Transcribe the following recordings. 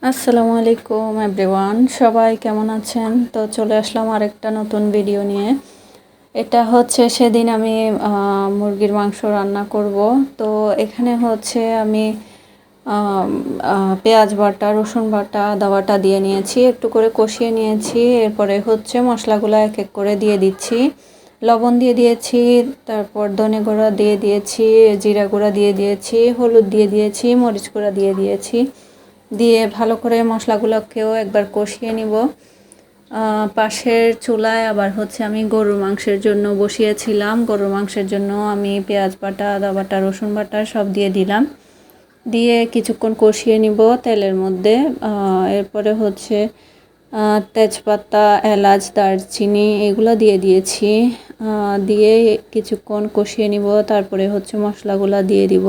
আসসালামু আলাইকুম এভরিওয়ান, সবাই কেমন আছেন? তো চলে আসলাম আরেকটা নতুন ভিডিও নিয়ে। এটা হচ্ছে সেদিন আমি মুরগির মাংস রান্না করব। তো এখানে হচ্ছে আমি পেঁয়াজ বাটা, রসুন বাটা, আদা বাটা দিয়ে নিয়েছি, একটু করে কষিয়ে নিয়েছি। এরপরে হচ্ছে মশলাগুলো এক এক করে দিয়ে দিচ্ছি। লবণ দিয়ে দিয়েছি, তারপর ধনে গুঁড়া দিয়ে দিয়েছি, জিরা গুঁড়া দিয়ে দিয়েছি, হলুদ দিয়ে দিয়েছি, মরিচ গুঁড়া দিয়ে দিয়েছি। দিয়ে ভালো করে মশলাগুলোকেও একবার কষিয়ে নিব। পাশের চুলায় আবার হচ্ছে আমি গরুর মাংসের জন্য বসিয়েছিলাম। গরুর মাংসের জন্য আমি পেঁয়াজ বাটা, আদা বাটা, রসুন বাটা সব দিয়ে দিলাম। দিয়ে কিছুক্ষণ কষিয়ে নিব তেলের মধ্যে। এরপরে হচ্ছে তেজপাতা, এলাচ, দারচিনি এগুলো দিয়ে দিয়েছি। দিয়ে কিছুক্ষণ কষিয়ে নিব, তারপরে হচ্ছে মশলাগুলো দিয়ে দিব।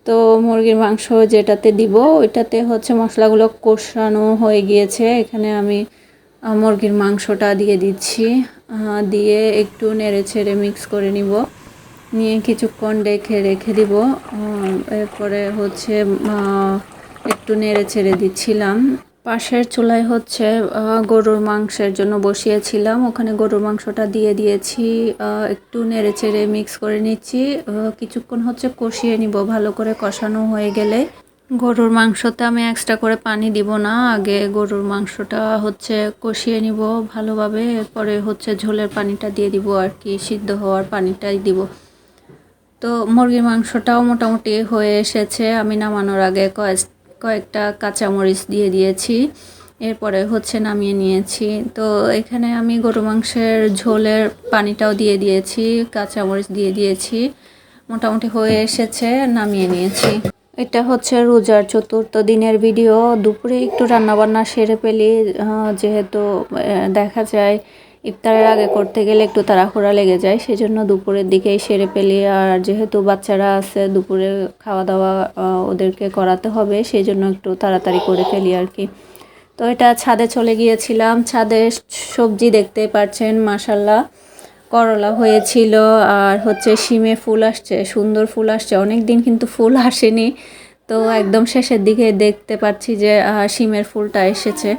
তো মুরগির মাংস যেটাতে দিব ওইটাতে হচ্ছে মশলাগুলো কষানো হয়ে গিয়েছে। এখানে আমি মুরগির মাংসটা দিয়ে দিচ্ছি। দিয়ে একটু নেড়ে ছেড়ে মিক্স করে নিব, নিয়ে কিছুক্ষণ রেখে দিব। এরপরে হচ্ছে একটু নেড়ে ছেড়ে দিচ্ছিলাম। পাশের চুলায় হচ্ছে গরুর মাংসের জন্য বসিয়েছিলাম, ওখানে গরুর মাংসটা দিয়ে দিয়েছি। একটু নেড়ে চেড়ে মিক্স করে নিচ্ছি। কিছুক্ষণ হচ্ছে কষিয়ে নিব, ভালো করে কষানো হয়ে গেলে গরুর মাংসতে আমি এক্সট্রা করে পানি দিব না, আগে গরুর মাংসটা হচ্ছে কষিয়ে নিব ভালোভাবে। এরপরে হচ্ছে ঝোলের পানিটা দিয়ে দিব আর কি, সিদ্ধ হওয়ার পানিটাই দিব। তো মুরগির মাংসটাও মোটামুটি হয়ে এসেছে। আমি নামানোর আগে কয়েকটা কাঁচামরিচ দিয়ে দিয়েছি, এরপরে হচ্ছে নামিয়ে নিয়েছি। তো এখানে আমি গরু মাংসের ঝোলের পানিটাও দিয়ে দিয়েছি, কাঁচামরিচ দিয়ে দিয়েছি, মোটামুটি হয়ে এসেছে, নামিয়ে নিয়েছি। এটা হচ্ছে রোজার চতুর্থ দিনের ভিডিও। দুপুরে একটু রান্নাবান্না সেরে ফেলি, যেহেতু দেখা যায় ইফতারের আগে করতে গেলে একটু তাড়াহুড়া লেগে যায়, সেজন্য দুপুরের দিকেই সেরে ফেলি। আর যেহেতু বাচ্চারা আছে, দুপুরে খাওয়া দাওয়া ওদেরকে করাতে হবে, সেই জন্য একটু তাড়াতাড়ি করে ফেলি আর কি। তো এটা ছাদে চলে গিয়েছিলাম। ছাদে সবজি দেখতে পাচ্ছেন, মাশাল্লাহ করলা হয়েছিল, আর হচ্ছে শিমে ফুল আসছে, সুন্দর ফুল আসছে। অনেক দিন কিন্তু ফুল আসেনি, তো একদম শেষের দিকে দেখতে পাচ্ছি যে শিমের ফুলটা এসেছে।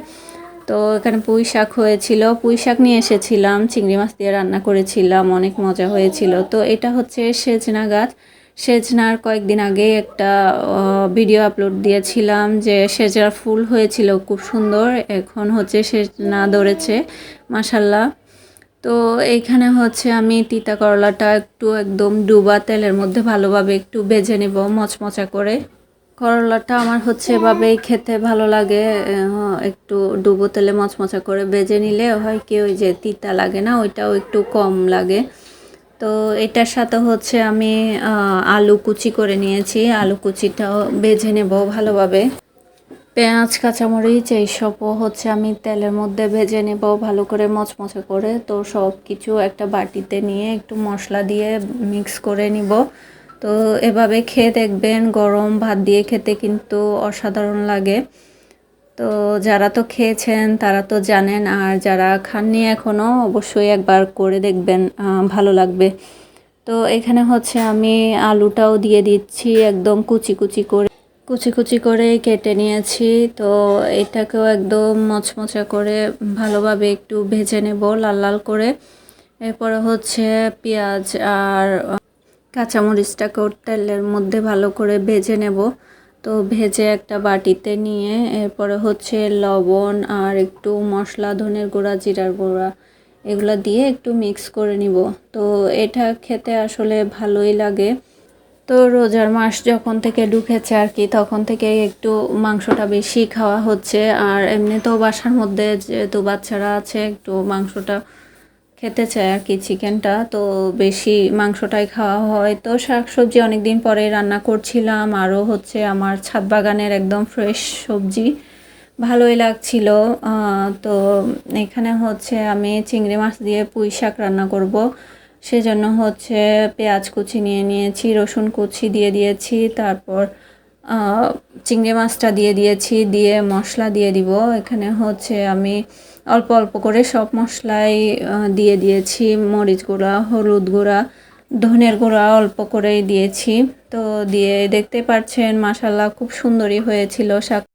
তো এখানে পুঁই শাক হয়েছিল, পুঁই শাক নিয়ে এসেছিলাম, চিংড়ি মাছ দিয়ে রান্না করেছিলাম, অনেক মজা হয়েছিল। তো এটা হচ্ছে সেজনা গাছ। সেজনার কয়েকদিন আগে একটা ভিডিও আপলোড দিয়েছিলাম যে সেজনার ফুল হয়েছিল খুব সুন্দর, এখন হচ্ছে সেজনা ধরেছে মাশাল্লাহ। তো এইখানে হচ্ছে আমি তিতা করলাটা একটু একদম ডুবা তেলের মধ্যে ভালোভাবে একটু ভেজে নেব মচমচা করে। করলাটা আমার হচ্ছে এভাবেই খেতে ভালো লাগে, একটু ডুবো তেলে মচমচা করে ভেজে নিলে হয় কি ওই যে তিতা লাগে না, ওইটাও একটু কম লাগে। তো এটার সাথে হচ্ছে আমি আলু কুচি করে নিয়েছি, আলু কুচিটাও ভেজে নেব ভালোভাবে। পেঁয়াজ, কাঁচামরিচ এইসবও হচ্ছে আমি তেলের মধ্যে ভেজে নেব ভালো করে মচমচে করে। তো সব কিছু একটা বাটিতে নিয়ে একটু মশলা দিয়ে মিক্স করে নিব। তো এভাবে খেয়ে দেখবেন, গরম ভাত দিয়ে খেতে কিন্তু অসাধারণ লাগে। তো যারা তো খেয়েছেন তারা তো জানেন, আর যারা খাননি এখনও অবশ্যই একবার করে দেখবেন, ভালো লাগবে। তো এখানে হচ্ছে আমি আলুটাও দিয়ে দিচ্ছি, একদম কুচি কুচি করে কেটে নিয়েছি। তো এটাকেও একদম মচমচা করে ভালোভাবে একটু ভেজে নেব লাল লাল করে। এরপরে হচ্ছে পেঁয়াজ আর কাঁচামরিচটাকেও তেলের মধ্যে ভালো করে ভেজে নেব। তো ভেজে একটা বাটিতে নিয়ে এরপরে হচ্ছে লবণ আর একটু মশলা, ধনের গুঁড়া, জিরার গুঁড়া এগুলো দিয়ে একটু মিক্স করে নিব। তো এটা খেতে আসলে ভালোই লাগে। তো রোজার মাস যখন থেকে ঢুকেছে আর কি, তখন থেকে একটু মাংসটা বেশি খাওয়া হচ্ছে। আর এমনিতেও বাসার মধ্যে যেহেতু বাচ্চারা আছে, একটু মাংসটা খেতে চায় আর কি, চিকেনটা তো বেশি মাংসটাই খাওয়া হয়। তো শাকসবজি অনেক দিন পরে রান্না করছিলাম, আরও হচ্ছে আমার ছাদ বাগানের একদম ফ্রেশ সবজি, ভালোই লাগছিল। তো এখানে হচ্ছে আমি চিংড়ি মাছ দিয়ে পুঁই শাক রান্না করব, সেজন্য হচ্ছে পেঁয়াজ কুচি নিয়ে নিয়েছি, রসুন কুচি দিয়ে দিয়েছি, তারপর চিংড়ি মাছটা দিয়ে দিয়েছি, দিয়ে মশলা দিয়ে দিব। এখানে হচ্ছে আমি অল্প অল্প করে সব মশলাই দিয়ে দিয়েছি, মরিচ গুঁড়া, হলুদ গুঁড়া, ধনের গুঁড়া অল্প করেই দিয়েছি। তো দিয়ে দেখতে পাচ্ছেন মাশাল্লাহ খুব সুন্দরই হয়েছিল শাক।